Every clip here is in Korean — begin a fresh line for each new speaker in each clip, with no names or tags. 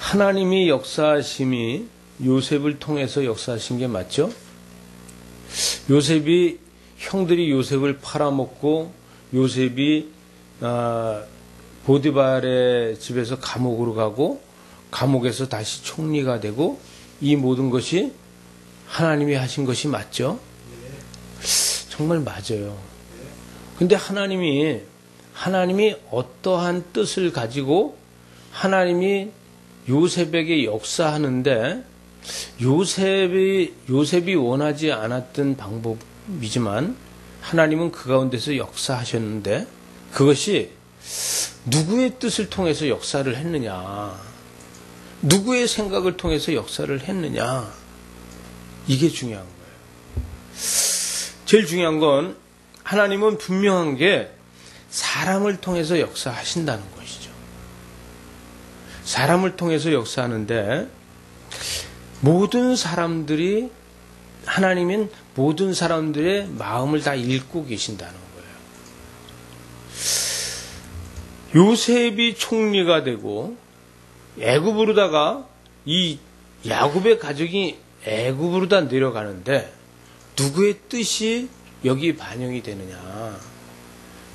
하나님이 역사하심이 요셉을 통해서 역사하신 게 맞죠? 요셉이 형들이 요셉을 팔아먹고 요셉이 보디발의 집에서 감옥으로 가고 감옥에서 다시 총리가 되고 이 모든 것이 하나님이 하신 것이 맞죠? 정말 맞아요. 근데 하나님이 어떠한 뜻을 가지고 하나님이 요셉에게 역사하는데 요셉이 원하지 않았던 방법이지만 하나님은 그 가운데서 역사하셨는데 그것이 누구의 뜻을 통해서 역사를 했느냐, 누구의 생각을 통해서 역사를 했느냐, 이게 중요한 거예요. 제일 중요한 건 하나님은 분명한 게 사람을 통해서 역사하신다는 것이죠. 사람을 통해서 역사하는데 하나님은 모든 사람들의 마음을 다 읽고 계신다는 거예요. 요셉이 총리가 되고 애굽으로다가 이 야곱의 가족이 애굽으로 다 내려가는데 누구의 뜻이 여기 반영이 되느냐,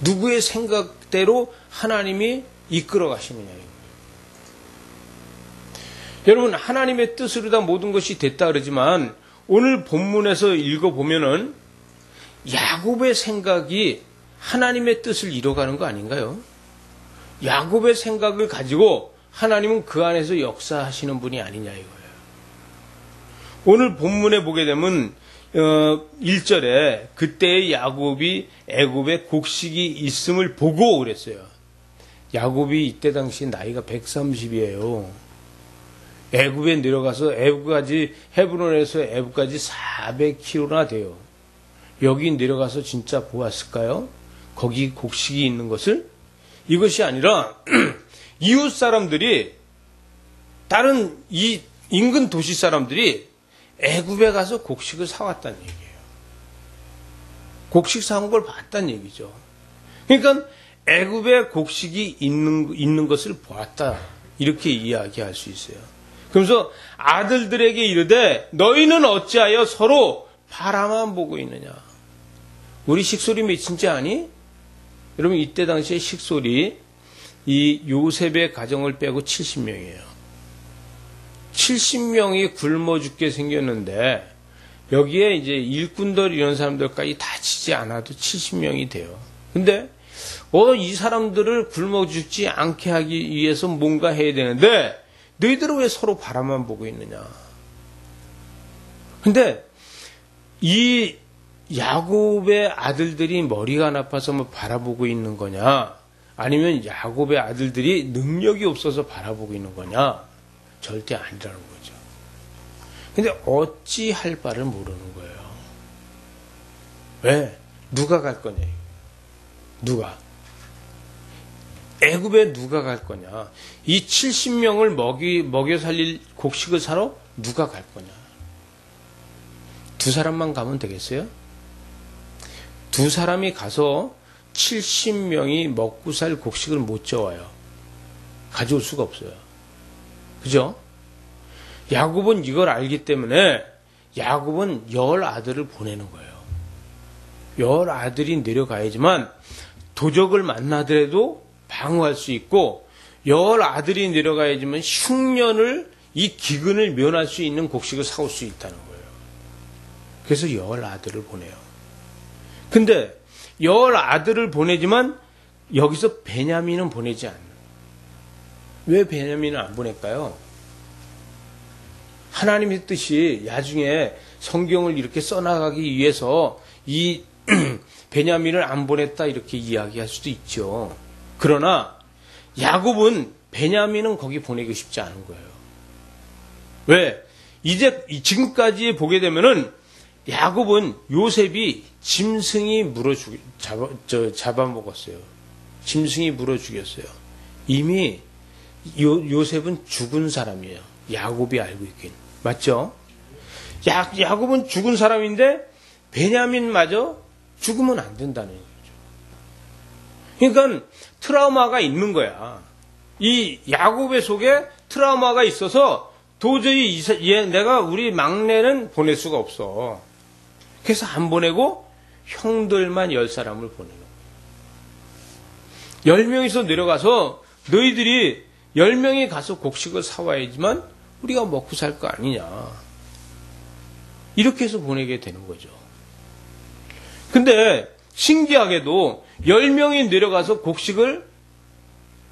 누구의 생각대로 하나님이 이끌어 가시느냐. 여러분, 하나님의 뜻으로 다 모든 것이 됐다 그러지만 오늘 본문에서 읽어보면은 야곱의 생각이 하나님의 뜻을 이뤄가는 거 아닌가요? 야곱의 생각을 가지고 하나님은 그 안에서 역사하시는 분이 아니냐 이거예요. 오늘 본문에 보게 되면 1절에 그때의 야곱이 애굽에 곡식이 있음을 보고 그랬어요. 야곱이 이때 당시 나이가 130이에요. 애굽에 내려가서 헤브론에서 애굽까지 400km나 돼요. 여기 내려가서 진짜 보았을까요? 거기 곡식이 있는 것을? 이것이 아니라 이웃 사람들이, 다른 이 인근 도시 사람들이 애굽에 가서 곡식을 사왔다는 얘기예요. 곡식 사온 걸 봤다는 얘기죠. 그러니까 애굽에 곡식이 있는 것을 보았다, 이렇게 이야기할 수 있어요. 그러면서 아들들에게 이르되 너희는 어찌하여 서로 바라만 보고 있느냐. 우리 식솔이 몇인지 아니? 여러분, 이때 당시에 식솔이 이 요셉의 가정을 빼고 70명이에요. 70명이 굶어 죽게 생겼는데 여기에 이제 일꾼들 이런 사람들까지 다 치지 않아도 70명이 돼요. 근데 이 사람들을 굶어 죽지 않게 하기 위해서 뭔가 해야 되는데 너희들은 왜 서로 바라만 보고 있느냐. 근데 이 야곱의 아들들이 머리가 나빠서 뭐 바라보고 있는 거냐, 아니면 야곱의 아들들이 능력이 없어서 바라보고 있는 거냐? 절대 아니라는 거죠. 근데 어찌 할 바를 모르는 거예요. 왜? 누가 갈 거냐? 누가? 애굽에 누가 갈 거냐? 이 70명을 먹여 살릴 곡식을 사러 누가 갈 거냐? 두 사람만 가면 되겠어요? 두 사람이 가서 70명이 먹고 살 곡식을 못 져와요. 가져올 수가 없어요. 그죠? 야곱은 이걸 알기 때문에 야곱은 10아들을 보내는 거예요. 10아들이 내려가야지만 도적을 만나더라도 방어할 수 있고 10아들이 내려가야지만 흉년을, 이 기근을 면할 수 있는 곡식을 사올 수 있다는 거예요. 그래서 10아들을 보내요. 근데 10아들을 보내지만 여기서 베냐민은 보내지 않아요. 왜 베냐민을 안 보낼까요? 하나님의 뜻이 나중에 성경을 이렇게 써나가기 위해서 이 베냐민을 안 보냈다 이렇게 이야기할 수도 있죠. 그러나 야곱은 베냐민은 거기 보내고 싶지 않은 거예요. 왜? 이제 지금까지 보게 되면은 야곱은 요셉이 짐승이 잡아먹었어요. 짐승이 물어 죽였어요. 이미 요셉은 죽은 사람이에요. 야곱이 알고 있긴. 맞죠? 야곱은 죽은 사람인데 베냐민마저 죽으면 안 된다는 거죠. 그러니까 트라우마가 있는 거야. 이 야곱의 속에 트라우마가 있어서 도저히 내가 우리 막내는 보낼 수가 없어. 그래서 안 보내고 형들만 10사람을 보내는 거예요. 10명이서 내려가서 너희들이 10명이 가서 곡식을 사와야지만 우리가 먹고 살 거 아니냐. 이렇게 해서 보내게 되는 거죠. 근데 신기하게도 10명이 내려가서 곡식을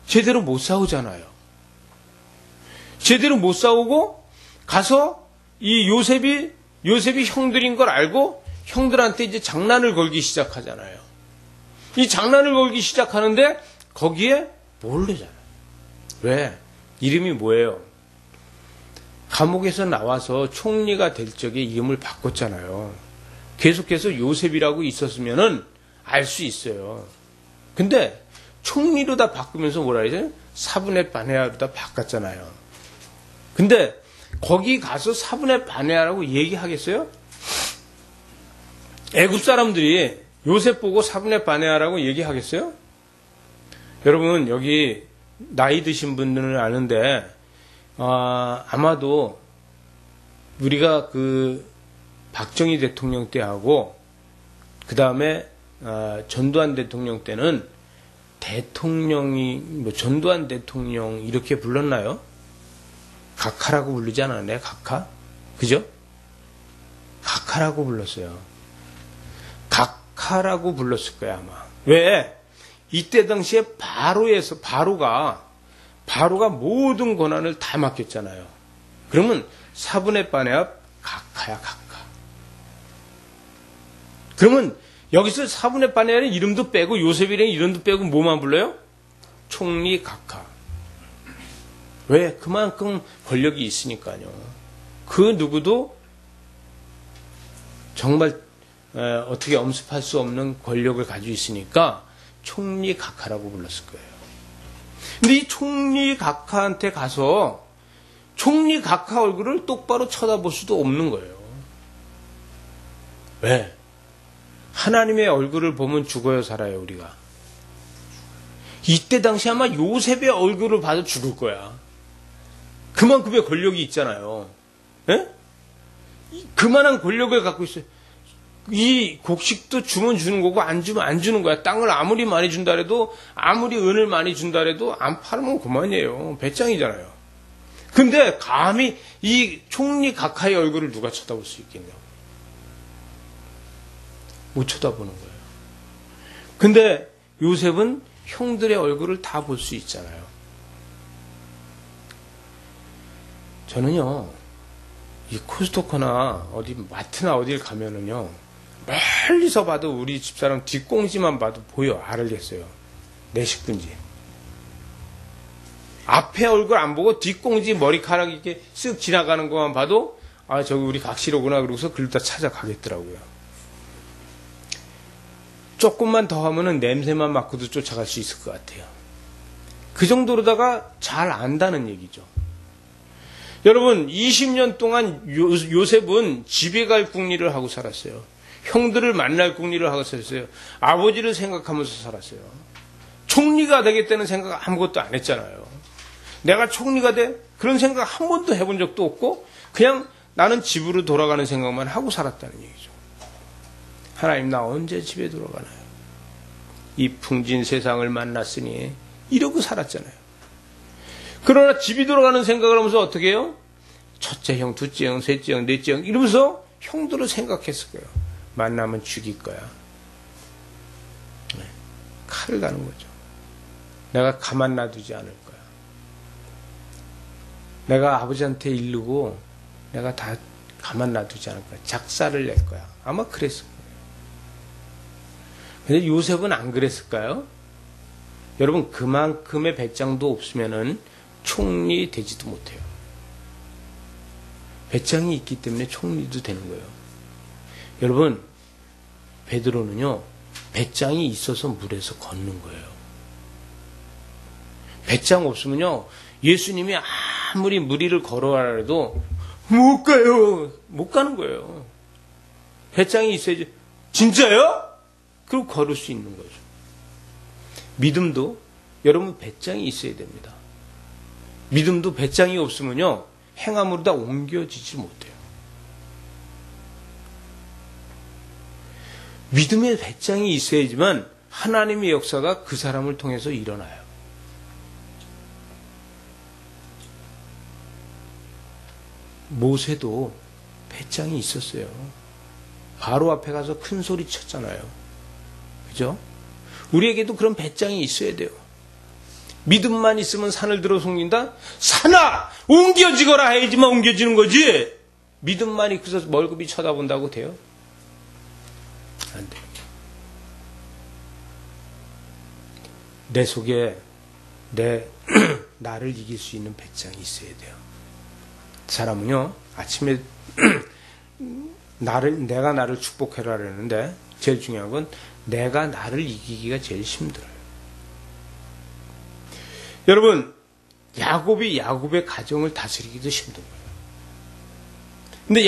제대로 못 사오잖아요. 제대로 못 사오고 가서 이 요셉이 형들인 걸 알고 형들한테 이제 장난을 걸기 시작하잖아요. 이 장난을 걸기 시작하는데 거기에 모르잖아요. 왜? 이름이 뭐예요? 감옥에서 나와서 총리가 될 적에 이름을 바꿨잖아요. 계속해서 요셉이라고 있었으면은 알 수 있어요. 근데 총리로 다 바꾸면서 뭐라 해야죠? 사분의 바네아로 다 바꿨잖아요. 근데 거기 가서 사분의 바네아라고 얘기하겠어요? 애굽 사람들이 요셉 보고 사분의 바네아라고 얘기하겠어요? 여러분 여기 나이 드신 분들은 아는데 아마도 우리가 그 박정희 대통령 때하고 그 다음에 전두환 대통령 때는 대통령이 전두환 대통령 이렇게 불렀나요? 각하라고 부르지 않았나요? 각하? 그죠? 각하라고 불렀어요. 각하라고 불렀을 거야 아마. 왜? 이때 당시에 바로가 모든 권한을 다 맡겼잖아요. 그러면 사분의 바네아 각하야 각하. 그러면 여기서 사분의 바네아의 이름도 빼고 요셉이라는 이름도 빼고 뭐만 불러요? 총리 각하. 왜? 그만큼 권력이 있으니까요. 그 누구도 정말 어떻게 엄습할 수 없는 권력을 가지고 있으니까 총리 각하라고 불렀을 거예요. 근데 이 총리 각하한테 가서 총리 각하 얼굴을 똑바로 쳐다볼 수도 없는 거예요. 왜? 하나님의 얼굴을 보면 죽어요, 살아요, 우리가? 이때 당시 아마 요셉의 얼굴을 봐도 죽을 거야. 그만큼의 권력이 있잖아요. 에? 그만한 권력을 갖고 있어요. 이 곡식도 주면 주는 거고 안 주면 안 주는 거야. 땅을 아무리 많이 준다 해도 아무리 은을 많이 준다 해도 안 팔면 그만이에요. 배짱이잖아요. 근데 감히 이 총리 각하의 얼굴을 누가 쳐다볼 수 있겠냐고. 못 쳐다보는 거예요. 근데 요셉은 형들의 얼굴을 다 볼 수 있잖아요. 저는요, 이 코스토코나 어디 마트나 어딜 가면은요, 멀리서 봐도 우리 집사람 뒷꽁지만 봐도 보여. 알겠어요. 내 식구인지. 앞에 얼굴 안 보고 뒷꽁지 머리카락 이렇게 쓱 지나가는 것만 봐도 아, 저기 우리 각시로구나 그러고서 글로 다 찾아가겠더라고요. 조금만 더 하면은 냄새만 맡고도 쫓아갈 수 있을 것 같아요. 그 정도로다가 잘 안다는 얘기죠. 여러분 20년 동안 요셉은 집에 갈 궁리를 하고 살았어요. 형들을 만날 궁리를 하고 살았어요. 아버지를 생각하면서 살았어요. 총리가 되겠다는 생각 아무것도 안 했잖아요. 내가 총리가 돼? 그런 생각 한 번도 해본 적도 없고 그냥 나는 집으로 돌아가는 생각만 하고 살았다는 얘기죠. 하나님 나 언제 집에 돌아가나요? 이 풍진 세상을 만났으니 이러고 살았잖아요. 그러나 집이 돌아가는 생각을 하면서 어떻게 해요? 첫째 형, 둘째 형, 셋째 형, 넷째 형 이러면서 형들을 생각했을 거예요. 만나면 죽일 거야. 네. 칼을 가는 거죠. 내가 가만 놔두지 않을 거야. 내가 아버지한테 이르고 내가 다 가만 놔두지 않을 거야. 작사를 낼 거야. 아마 그랬을 거예요. 근데 요셉은 안 그랬을까요? 여러분 그만큼의 배짱도 없으면은 총리 되지도 못해요. 배짱이 있기 때문에 총리도 되는 거예요. 여러분 베드로는요 배짱이 있어서 물에서 걷는 거예요. 배짱 없으면요 예수님이 아무리 물 위를 걸어가라 해도 못 가요. 못 가는 거예요. 배짱이 있어야지. 진짜요? 그리고 걸을 수 있는 거죠. 믿음도 여러분 배짱이 있어야 됩니다. 믿음도 배짱이 없으면요, 행함으로 다 옮겨지지 못해요. 믿음의 배짱이 있어야지만 하나님의 역사가 그 사람을 통해서 일어나요. 모세도 배짱이 있었어요. 바로 앞에 가서 큰 소리 쳤잖아요. 그죠? 우리에게도 그런 배짱이 있어야 돼요. 믿음만 있으면 산을 들어 숨긴다? 산아! 옮겨지거라 해야지만 옮겨지는 거지! 믿음만 있어서 멀급이 쳐다본다고 돼요? 안 돼요. 내 속에 나를 이길 수 있는 배짱이 있어야 돼요. 사람은요, 아침에 내가 나를 축복해라 그러는데 제일 중요한 건 내가 나를 이기기가 제일 힘들어요. 여러분, 야곱의 가정을 다스리기도 힘든 거예요. 근데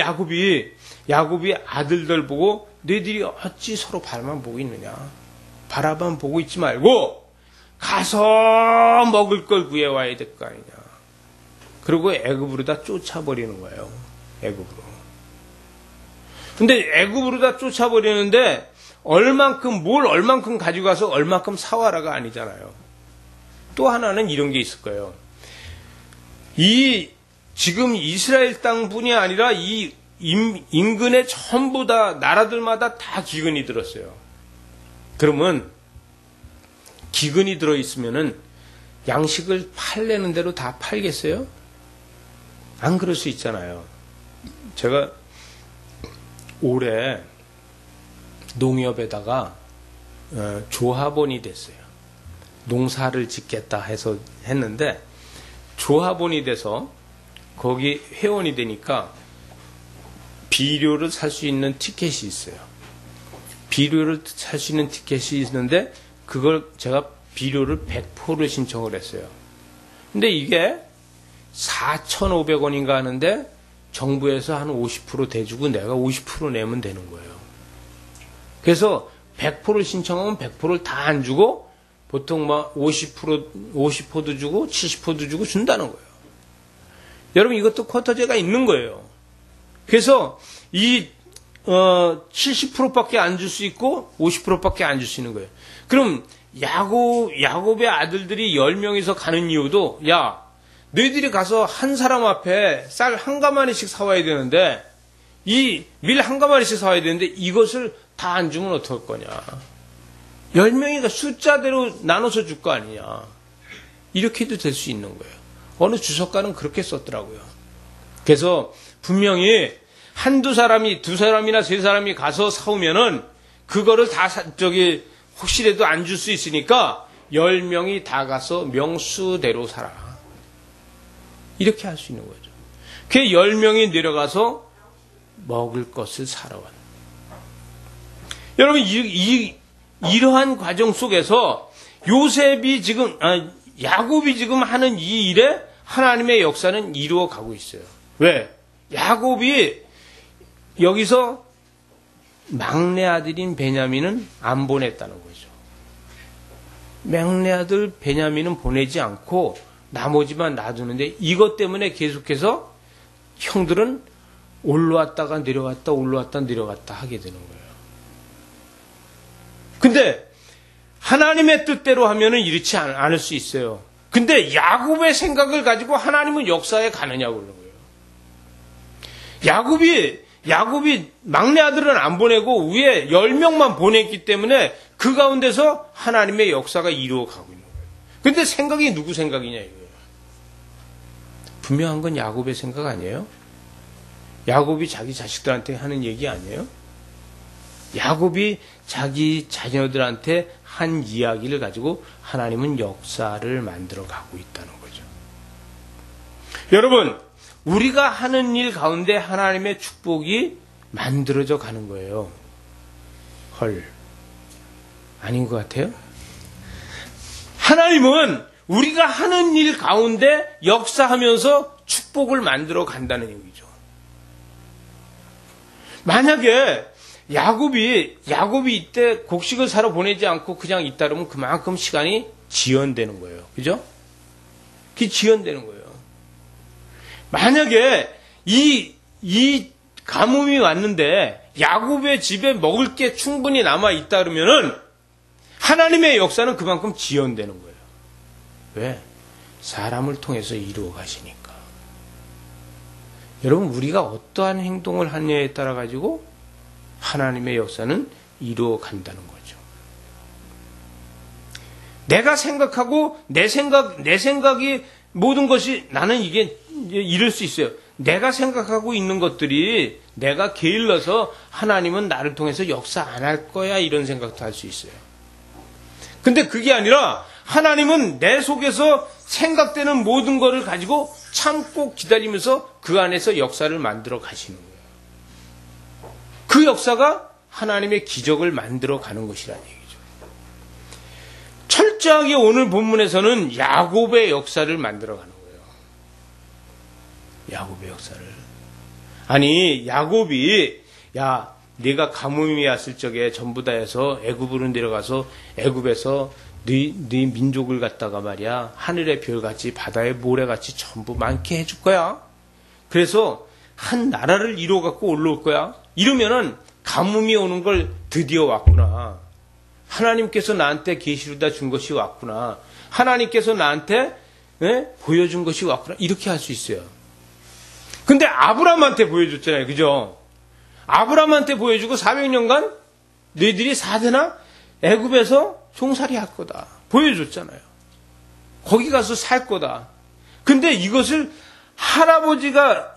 야곱이 아들들 보고 너희들이 어찌 서로 발만 보고 있느냐, 바라만 보고 있지 말고 가서 먹을 걸 구해와야 될 거 아니냐. 그리고 애굽으로 다 쫓아버리는 거예요. 애굽으로. 근데 애굽으로 다 쫓아버리는데 얼만큼 가지고 가서 얼만큼 사와라가 아니잖아요. 또 하나는 이런 게 있을 거예요. 지금 이스라엘 땅뿐이 아니라 이 인근에 전부 다 나라들마다 다 기근이 들었어요. 그러면 기근이 들어 있으면은 양식을 팔려는 대로 다 팔겠어요? 안 그럴 수 있잖아요. 제가 올해 농협에다가 조합원이 됐어요. 농사를 짓겠다 해서 했는데 조합원이 돼서 거기 회원이 되니까 비료를 살 수 있는 티켓이 있어요. 비료를 살 수 있는 티켓이 있는데 그걸 제가 비료를 100포를 신청을 했어요. 근데 이게 4,500원인가 하는데 정부에서 한 50% 대주고 내가 50% 내면 되는 거예요. 그래서 100%를 신청하면 100%를 다 안 주고 보통 막 50%도 주고 70%도 주고 준다는 거예요. 여러분, 이것도 쿼터제가 있는 거예요. 그래서 이 70%밖에 안 줄 수 있고 50%밖에 안 줄 수 있는 거예요. 그럼 야곱의 아들들이 10명이서 가는 이유도, 야, 너희들이 가서 한 사람 앞에 쌀 한 가마니씩 사와야 되는데, 이 밀 한 가마니씩 사와야 되는데 이것을 다 안 주면 어떡할 거냐. 10명이가 숫자대로 나눠서 줄 거 아니냐. 이렇게도 될 수 있는 거예요. 어느 주석가는 그렇게 썼더라고요. 그래서 분명히 한두 사람이, 두 사람이나 세 사람이 가서 사오면은 그거를 다 혹시라도 안 줄 수 있으니까 10명이 다 가서 명수대로 사라. 이렇게 할 수 있는 거죠. 그 10명이 내려가서 먹을 것을 사러 왔다. 여러분, 이러한 과정 속에서 야곱이 지금 하는 이 일에 하나님의 역사는 이루어 가고 있어요. 왜? 야곱이 여기서 막내 아들인 베냐민은 안 보냈다는 거죠. 막내 아들 베냐민은 보내지 않고 나머지만 놔두는데 이것 때문에 계속해서 형들은 올라왔다가 내려갔다 올라왔다 내려갔다 하게 되는 거예요. 근데 하나님의 뜻대로 하면은 이렇지 않을 수 있어요. 근데 야곱의 생각을 가지고 하나님은 역사에 가느냐고 그러는 거예요. 야곱이 막내 아들은 안 보내고 위에 10명만 보냈기 때문에 그 가운데서 하나님의 역사가 이루어 가고 있는 거예요. 근데 생각이 누구 생각이냐 이거예요. 분명한 건 야곱의 생각 아니에요? 야곱이 자기 자식들한테 하는 얘기 아니에요? 야곱이 자기 자녀들한테 한 이야기를 가지고 하나님은 역사를 만들어 가고 있다는 거죠. 여러분, 우리가 하는 일 가운데 하나님의 축복이 만들어져 가는 거예요. 헐, 아닌 것 같아요? 하나님은 우리가 하는 일 가운데 역사하면서 축복을 만들어 간다는 얘기죠. 만약에 야곱이 이때 곡식을 사러 보내지 않고 그냥 있다 그러면 그만큼 시간이 지연되는 거예요. 그죠? 그게 지연되는 거예요. 만약에 이 가뭄이 왔는데 야곱의 집에 먹을 게 충분히 남아 있다 그러면은 하나님의 역사는 그만큼 지연되는 거예요. 왜? 사람을 통해서 이루어 가시니까. 여러분, 우리가 어떠한 행동을 하느냐에 따라 가지고 하나님의 역사는 이루어 간다는 거죠. 내가 생각하고 내 생각이 모든 것이 나는 이게 이럴 수 있어요. 내가 생각하고 있는 것들이 내가 게을러서 하나님은 나를 통해서 역사 안 할 거야 이런 생각도 할 수 있어요. 근데 그게 아니라 하나님은 내 속에서 생각되는 모든 것을 가지고 참고 기다리면서 그 안에서 역사를 만들어 가시는 거예요. 그 역사가 하나님의 기적을 만들어 가는 것이라는 얘기죠. 철저하게 오늘 본문에서는 야곱의 역사를 만들어 가는 거예요. 야곱의 역사를. 아니, 야곱이 야, 네가 가뭄이 왔을 적에 전부 다 해서 애굽으로 내려가서 애굽에서 네 민족을 갖다가 말이야 하늘의 별같이 바다의 모래같이 전부 많게 해줄 거야. 그래서 한 나라를 이루어 갖고 올라올 거야. 이러면은 가뭄이 오는 걸 드디어 왔구나. 하나님께서 나한테 계시로다 준 것이 왔구나. 하나님께서 나한테 보여준 것이 왔구나. 이렇게 할 수 있어요. 근데 아브라함한테 보여줬잖아요. 그죠? 아브라함한테 보여주고 400년간 너희들이 4대나 애굽에서 종살이 할 거다. 보여줬잖아요. 거기 가서 살 거다. 근데 이것을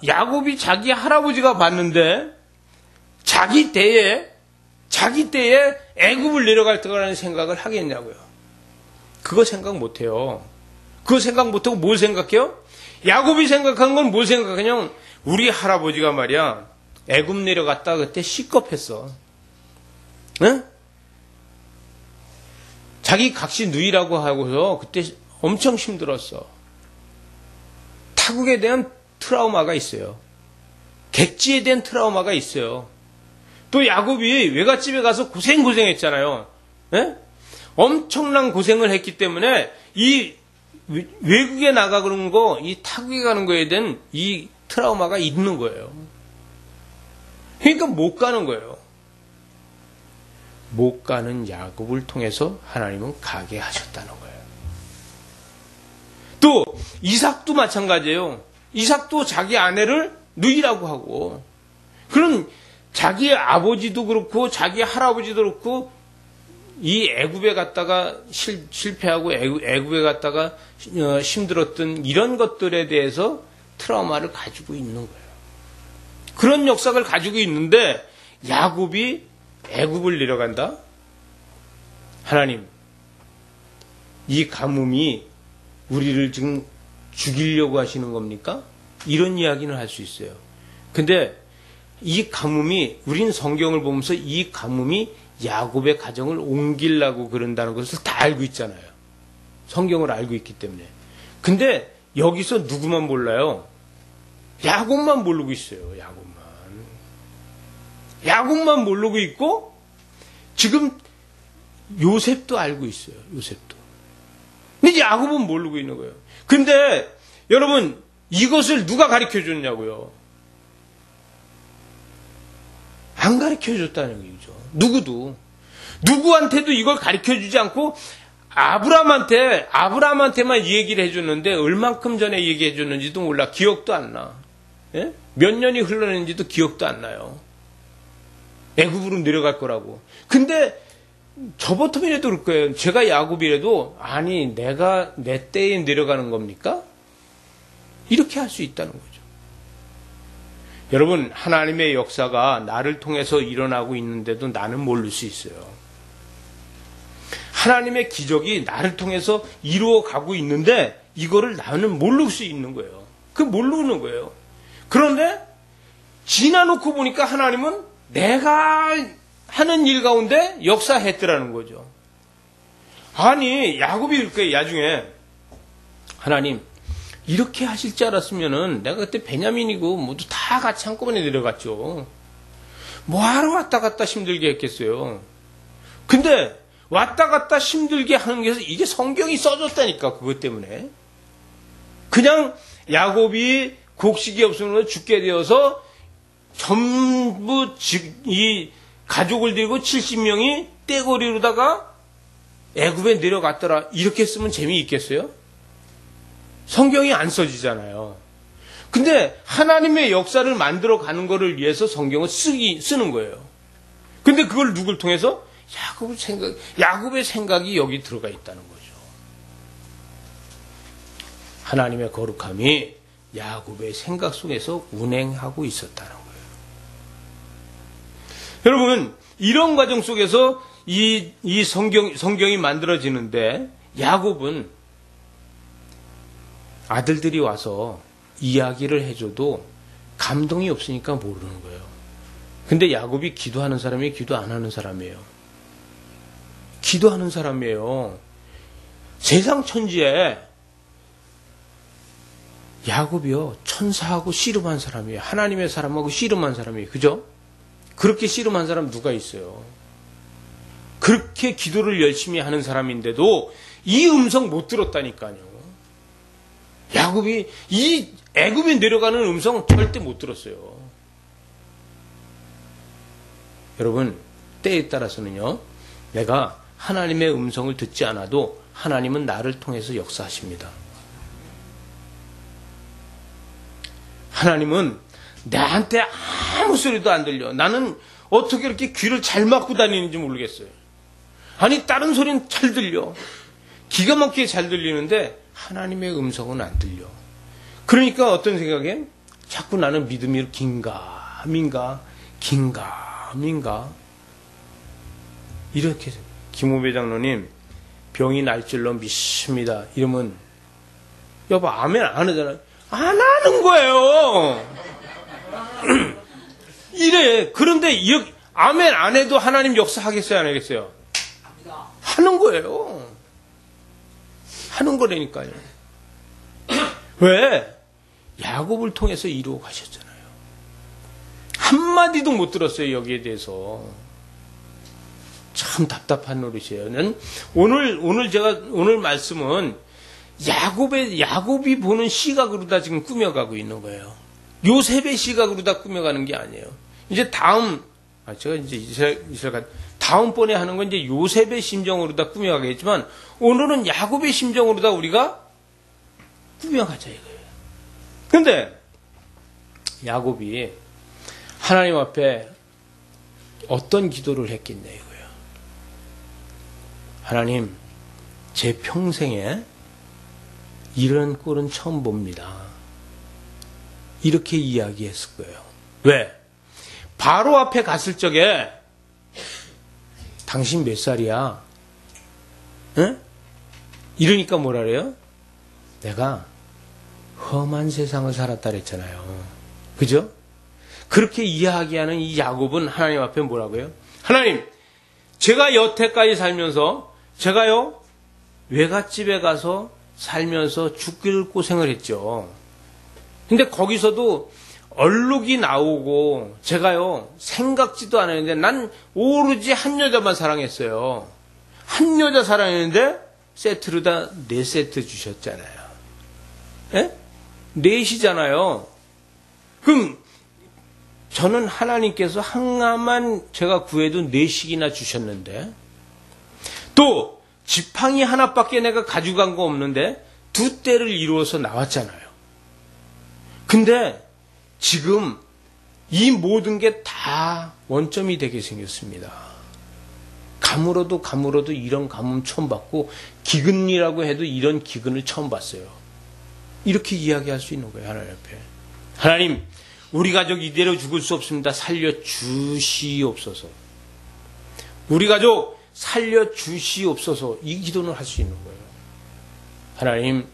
야곱이 자기 할아버지가 봤는데 자기 때에 애굽을 내려갈 거라는 생각을 하겠냐고요. 그거 생각 못해요. 그거 생각 못하고 뭘 생각해요? 야곱이 생각한 건 뭘 생각하냐? 우리 할아버지가 말이야 애굽 내려갔다 그때 시겁했어. 응? 자기 각시 누이라고 하고서 그때 엄청 힘들었어. 타국에 대한 트라우마가 있어요. 객지에 대한 트라우마가 있어요. 또 야곱이 외갓집에 가서 고생했잖아요. 에? 엄청난 고생을 했기 때문에 이 외국에 나가는 거, 이 타국에 가는 거에 대한 이 트라우마가 있는 거예요. 그러니까 못 가는 거예요. 못 가는 야곱을 통해서 하나님은 가게 하셨다는 거예요. 또 이삭도 마찬가지예요. 이삭도 자기 아내를 누이라고 하고 그런 자기 아버지도 그렇고 자기 할아버지도 그렇고 이 애굽에 갔다가 실패하고 애굽에 갔다가 힘들었던 이런 것들에 대해서 트라우마를 가지고 있는 거예요. 그런 역사를 가지고 있는데 야곱이 애굽을 내려간다? 하나님, 이 가뭄이 우리를 지금 죽이려고 하시는 겁니까? 이런 이야기는 할 수 있어요. 근데 이 가뭄이 우리는 성경을 보면서 이 가뭄이 야곱의 가정을 옮기려고 그런다는 것을 다 알고 있잖아요. 성경을 알고 있기 때문에. 근데 여기서 누구만 몰라요? 야곱만 모르고 있어요. 야곱만 모르고 있고 지금 요셉도 알고 있어요. 요셉도. 근데 야곱은 모르고 있는 거예요. 근데 여러분 이것을 누가 가르쳐 줬냐고요? 안 가르쳐 줬다는 얘기죠. 누구한테도 이걸 가르쳐 주지 않고 아브라함한테만 얘기를 해줬는데 얼만큼 전에 얘기해 줬는지도 몰라. 기억도 안 나. 예? 몇 년이 흘렀는지도 기억도 안 나요. 애굽으로 내려갈 거라고. 근데 저 버텀이라도 그럴 거예요. 제가 야곱이라도 아니 내가 내 때에 내려가는 겁니까? 이렇게 할 수 있다는 거죠. 여러분 하나님의 역사가 나를 통해서 일어나고 있는데도 나는 모를 수 있어요. 하나님의 기적이 나를 통해서 이루어 가고 있는데 이거를 나는 모를 수 있는 거예요. 그 모르는 거예요. 그런데 지나놓고 보니까 하나님은 내가 하는 일 가운데 역사했더라는 거죠. 아니 야곱이 그럴 거예요. 나중에 하나님 이렇게 하실 줄 알았으면은 내가 그때 베냐민이고 모두 다 같이 한꺼번에 내려갔죠. 뭐하러 왔다 갔다 힘들게 했겠어요. 근데 왔다 갔다 힘들게 하는 게 이게 성경이 써졌다니까. 그것 때문에 그냥 야곱이 곡식이 없으면 죽게 되어서 전부 이 가족을 데리고 70명이 떼거리로다가 애굽에 내려갔더라. 이렇게 쓰면 재미있겠어요? 성경이 안 써지잖아요. 근데 하나님의 역사를 만들어 가는 것을 위해서 성경을 쓰는 거예요. 근데 그걸 누굴 통해서? 야곱의 생각이 여기 들어가 있다는 거죠. 하나님의 거룩함이 야곱의 생각 속에서 운행하고 있었다는 거예요. 여러분, 이런 과정 속에서 이 성경이 만들어지는데 야곱은 아들들이 와서 이야기를 해줘도 감동이 없으니까 모르는 거예요. 근데 야곱이 기도하는 사람이 기도 안 하는 사람이에요. 기도하는 사람이에요. 세상 천지에 야곱이요, 천사하고 씨름한 사람이에요. 하나님의 사람하고 씨름한 사람이에요. 그죠? 그렇게 씨름한 사람 누가 있어요? 그렇게 기도를 열심히 하는 사람인데도 이 음성 못 들었다니까요. 야곱이 이 애굽에 내려가는 음성 절대 못 들었어요. 여러분, 때에 따라서는요, 내가 하나님의 음성을 듣지 않아도 하나님은 나를 통해서 역사하십니다. 하나님은 나한테 아무 소리도 안 들려. 나는 어떻게 이렇게 귀를 잘 막고 다니는지 모르겠어요. 아니, 다른 소리는 잘 들려. 기가 막히게 잘 들리는데 하나님의 음성은 안 들려. 그러니까 어떤 생각에 자꾸 나는 믿음이 긴가민가 이렇게. 김우배 장로님, 병이 날 줄로 믿습니다. 이러면 여보 아멘 안 하잖아요. 안 하는 거예요. 이래. 그런데 이렇게 아멘 안 해도 하나님 역사하겠어요, 안 하겠어요? 하는 거예요. 하는 거라니까요. 왜? 야곱을 통해서 이루어 가셨잖아요. 한마디도 못 들었어요, 여기에 대해서. 참 답답한 노릇이에요. 오늘 말씀은 야곱이 보는 시각으로 다 지금 꾸며가고 있는 거예요. 요셉의 시각으로 다 꾸며가는 게 아니에요. 이제 제가 이제 다음번에 하는 건 이제 요셉의 심정으로 다 꾸며가겠지만, 오늘은 야곱의 심정으로 다 우리가 꾸며가자 이거예요. 근데 야곱이 하나님 앞에 어떤 기도를 했겠냐 이거예요. 하나님, 제 평생에 이런 꼴은 처음 봅니다. 이렇게 이야기했을 거예요. 왜? 바로 앞에 갔을 적에 당신 몇 살이야? 응? 이러니까 뭐라 그래요? 내가 험한 세상을 살았다 그랬잖아요. 그죠? 그렇게 이야기하는 이 야곱은 하나님 앞에 뭐라고요? 하나님, 제가 여태까지 살면서 제가요 외갓집에 가서 살면서 죽기를 고생을 했죠. 근데 거기서도 얼룩이 나오고 제가요 생각지도 않았는데 난 오로지 한 여자만 사랑했어요. 한 여자 사랑했는데 세트로 다 4세트 주셨잖아요. 예? 4이잖아요. 그럼 저는 하나님께서 하나만 제가 구해도 4씩이나 주셨는데, 또 지팡이 하나밖에 내가 가져간 거 없는데 2대를 이루어서 나왔잖아요. 근데 지금 이 모든 게 다 원점이 되게 생겼습니다. 가물어도 이런 가뭄 처음 봤고, 기근이라고 해도 이런 기근을 처음 봤어요. 이렇게 이야기할 수 있는 거예요, 하나님 앞에. 하나님, 우리 가족 이대로 죽을 수 없습니다. 살려주시옵소서. 우리 가족 살려주시옵소서. 이 기도는 할 수 있는 거예요. 하나님,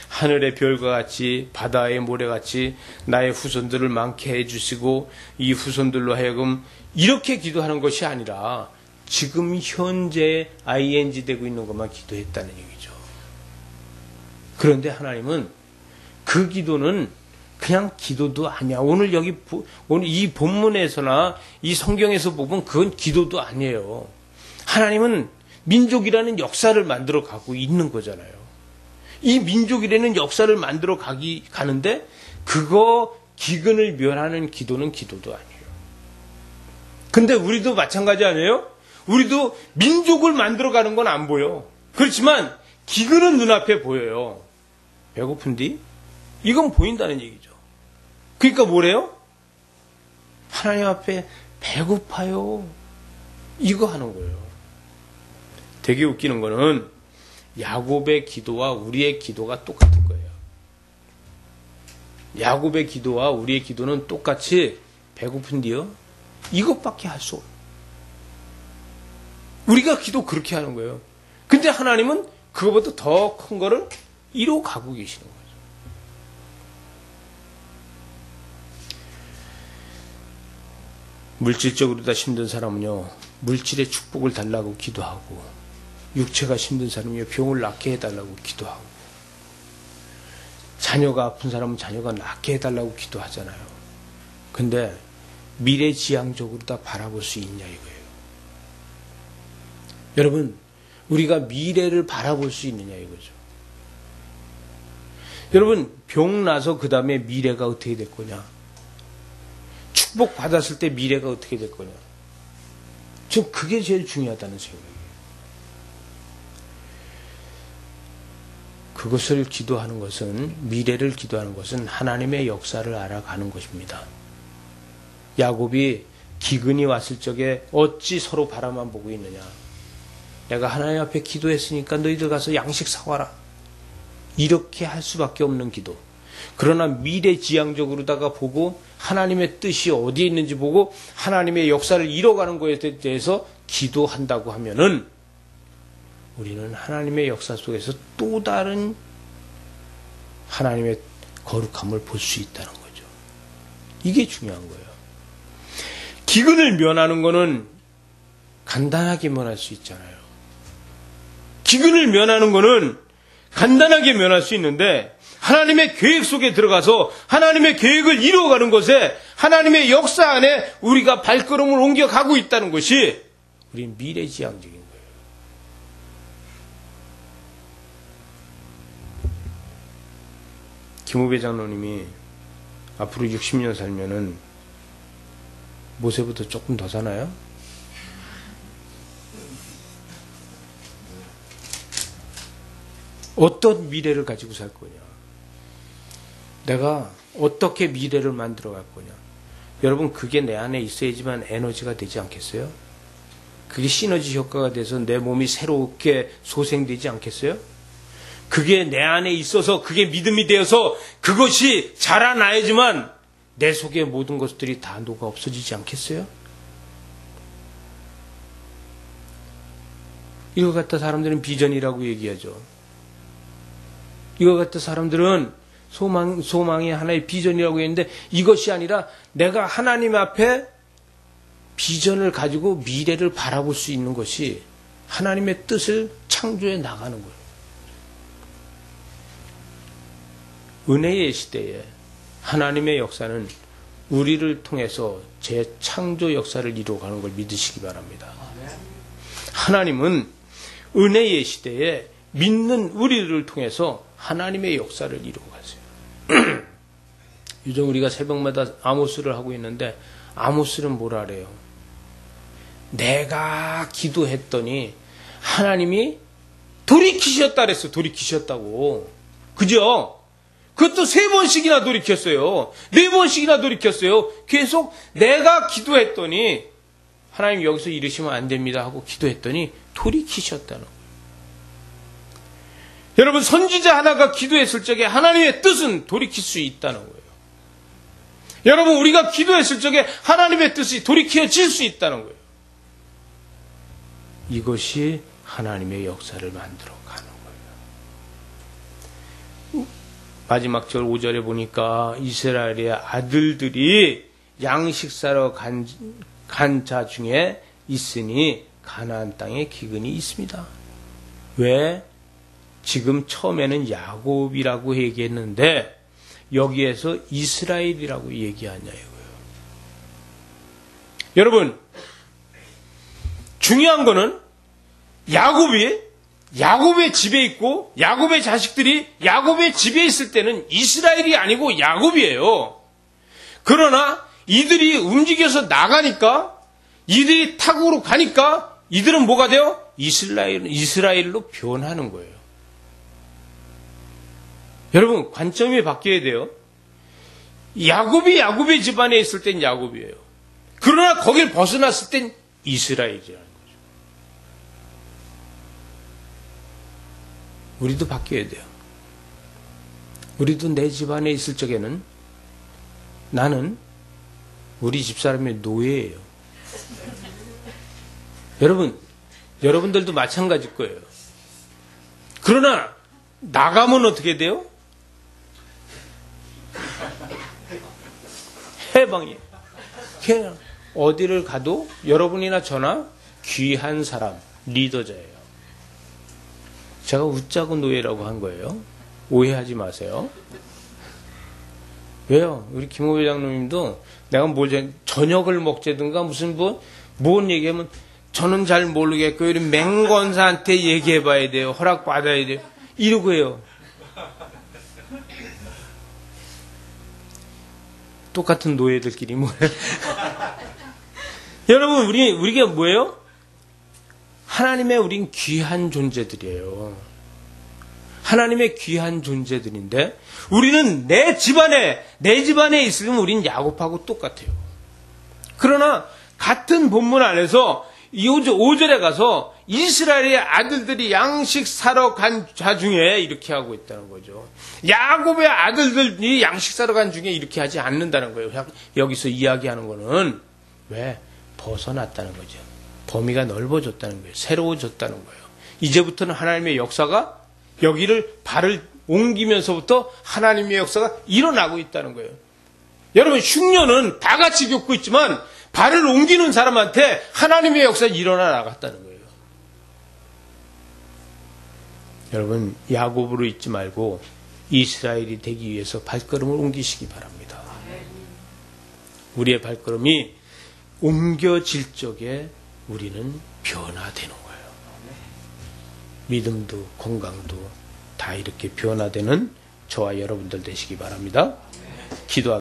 하늘의 별과 같이 바다의 모래같이 나의 후손들을 많게 해주시고 이 후손들로 하여금 이렇게 기도하는 것이 아니라 지금 현재 ing 되고 있는 것만 기도했다는 얘기죠. 그런데 하나님은 그 기도는 그냥 기도도 아니야. 오늘 이 본문에서나 이 성경에서 보면 그건 기도도 아니에요. 하나님은 민족이라는 역사를 만들어 가고 있는 거잖아요. 이 민족이라는 역사를 만들어 가는데 그거 기근을 멸하는 기도는 기도도 아니에요. 근데 우리도 마찬가지 아니에요? 우리도 민족을 만들어가는 건 안 보여. 그렇지만 기근은 눈앞에 보여요. 배고픈디? 이건 보인다는 얘기죠. 그러니까 뭐래요? 하나님 앞에 배고파요. 이거 하는 거예요. 되게 웃기는 거는 야곱의 기도와 우리의 기도가 똑같은 거예요. 야곱의 기도와 우리의 기도는 똑같이 배고픈디요? 이것밖에 할 수 없어요. 우리가 기도 그렇게 하는 거예요. 근데 하나님은 그거보다 더 큰 거를 이루어 가고 계시는 거예요. 물질적으로 다 힘든 사람은요, 물질의 축복을 달라고 기도하고, 육체가 힘든 사람은요, 병을 낫게 해달라고 기도하고, 자녀가 아픈 사람은 자녀가 낫게 해달라고 기도하잖아요. 근데 미래지향적으로 다 바라볼 수 있냐 이거예요. 여러분, 우리가 미래를 바라볼 수 있느냐 이거죠. 여러분, 병 나서 그 다음에 미래가 어떻게 될 거냐? 축복 받았을 때 미래가 어떻게 될 거냐? 저 그게 제일 중요하다는 생각이에요. 그것을 기도하는 것은, 미래를 기도하는 것은 하나님의 역사를 알아가는 것입니다. 야곱이 기근이 왔을 적에 어찌 서로 바라만 보고 있느냐? 내가 하나님 앞에 기도했으니까 너희들 가서 양식 사와라. 이렇게 할 수밖에 없는 기도. 그러나 미래지향적으로다가 보고 하나님의 뜻이 어디에 있는지 보고 하나님의 역사를 이뤄가는 것에 대해서 기도한다고 하면은 우리는 하나님의 역사 속에서 또 다른 하나님의 거룩함을 볼 수 있다는 거죠. 이게 중요한 거예요. 기근을 면하는 거는 간단하게 면할 수 있잖아요. 기근을 면하는 거는 간단하게 면할 수 있는데 하나님의 계획 속에 들어가서 하나님의 계획을 이루어가는 것에 하나님의 역사 안에 우리가 발걸음을 옮겨가고 있다는 것이 우리 미래지향적인 거예요. 김우배 장로님이 앞으로 60년 살면은 모세보다 조금 더 사나요? 어떤 미래를 가지고 살 거냐? 내가 어떻게 미래를 만들어 갈 거냐? 여러분, 그게 내 안에 있어야지만 에너지가 되지 않겠어요? 그게 시너지 효과가 돼서 내 몸이 새롭게 소생되지 않겠어요? 그게 내 안에 있어서 그게 믿음이 되어서 그것이 자라나야지만 내 속의 모든 것들이 다 녹아 없어지지 않겠어요? 이거 갖다 사람들은 비전이라고 얘기하죠. 이거 갖다 사람들은 소망이 하나의 비전이라고 했는데 이것이 아니라 내가 하나님 앞에 비전을 가지고 미래를 바라볼 수 있는 것이 하나님의 뜻을 창조해 나가는 거예요. 은혜의 시대에 하나님의 역사는 우리를 통해서 재창조 역사를 이루어가는 걸 믿으시기 바랍니다. 하나님은 은혜의 시대에 믿는 우리를 통해서 하나님의 역사를 이루어가세요. 요즘 우리가 새벽마다 아모스를 하고 있는데 아모스는 뭐라 그래요? 내가 기도했더니 하나님이 돌이키셨다 그랬어. 돌이키셨다고. 그죠? 그것도 3번씩이나 돌이켰어요. 4번씩이나 돌이켰어요. 계속 내가 기도했더니 하나님 여기서 이러시면 안 됩니다 하고 기도했더니 돌이키셨다는 거예요. 여러분, 선지자 하나가 기도했을 적에 하나님의 뜻은 돌이킬 수 있다는 거예요. 여러분, 우리가 기도했을 적에 하나님의 뜻이 돌이켜질 수 있다는 거예요. 이것이 하나님의 역사를 만들어가는 거예요. 마지막 절 5절에 보니까 이스라엘의 아들들이 양식 사러 간 자 중에 있으니 가나안 땅에 기근이 있습니다. 왜? 지금 처음에는 야곱이라고 얘기했는데 여기에서 이스라엘이라고 얘기하냐 이거예요. 여러분, 중요한 거는 야곱이 야곱의 집에 있고 야곱의 자식들이 야곱의 집에 있을 때는 이스라엘이 아니고 야곱이에요. 그러나 이들이 움직여서 나가니까, 이들이 타국으로 가니까 이들은 뭐가 돼요? 이스라엘로 변하는 거예요. 여러분, 관점이 바뀌어야 돼요. 야곱이 야곱의 집안에 있을 땐 야곱이에요. 그러나 거길 벗어났을 땐 이스라엘이라는 거죠. 우리도 바뀌어야 돼요. 우리도 내 집안에 있을 적에는 나는 우리 집사람의 노예예요. 여러분들도 마찬가지일 거예요. 그러나 나가면 어떻게 돼요? 해방이에요. 그냥 어디를 가도 여러분이나 저나 귀한 사람, 리더자예요. 제가 웃자고 노예라고 한 거예요. 오해하지 마세요. 왜요? 우리 김호 회장님도 내가 저녁을 먹자든가 무슨 뭔 얘기하면 저는 잘 모르겠고 우리 맹권사한테 얘기해봐야 돼요. 허락받아야 돼요. 이러고 해요. 똑같은 노예들끼리 뭐예요? 여러분, 우리가 뭐예요? 하나님의 우린 귀한 존재들이에요. 하나님의 귀한 존재들인데, 우리는 내 집안에 있으면 우린 야곱하고 똑같아요. 그러나, 같은 본문 안에서, 5절에 가서, 이스라엘의 아들들이 양식 사러 간 자 중에 이렇게 하고 있다는 거죠. 야곱의 아들들이 양식 사러 간 중에 이렇게 하지 않는다는 거예요. 여기서 이야기하는 거는, 왜? 벗어났다는 거죠. 범위가 넓어졌다는 거예요. 새로워졌다는 거예요. 이제부터는 하나님의 역사가 여기를 발을 옮기면서부터 하나님의 역사가 일어나고 있다는 거예요. 여러분, 흉년은 다 같이 겪고 있지만 발을 옮기는 사람한테 하나님의 역사가 일어나 나갔다는 거예요. 여러분, 야곱으로 있지 말고 이스라엘이 되기 위해서 발걸음을 옮기시기 바랍니다. 우리의 발걸음이 옮겨질 적에 우리는 변화되는 거예요. 믿음도 건강도 다 이렇게 변화되는 저와 여러분들 되시기 바랍니다. 기도하겠습니다.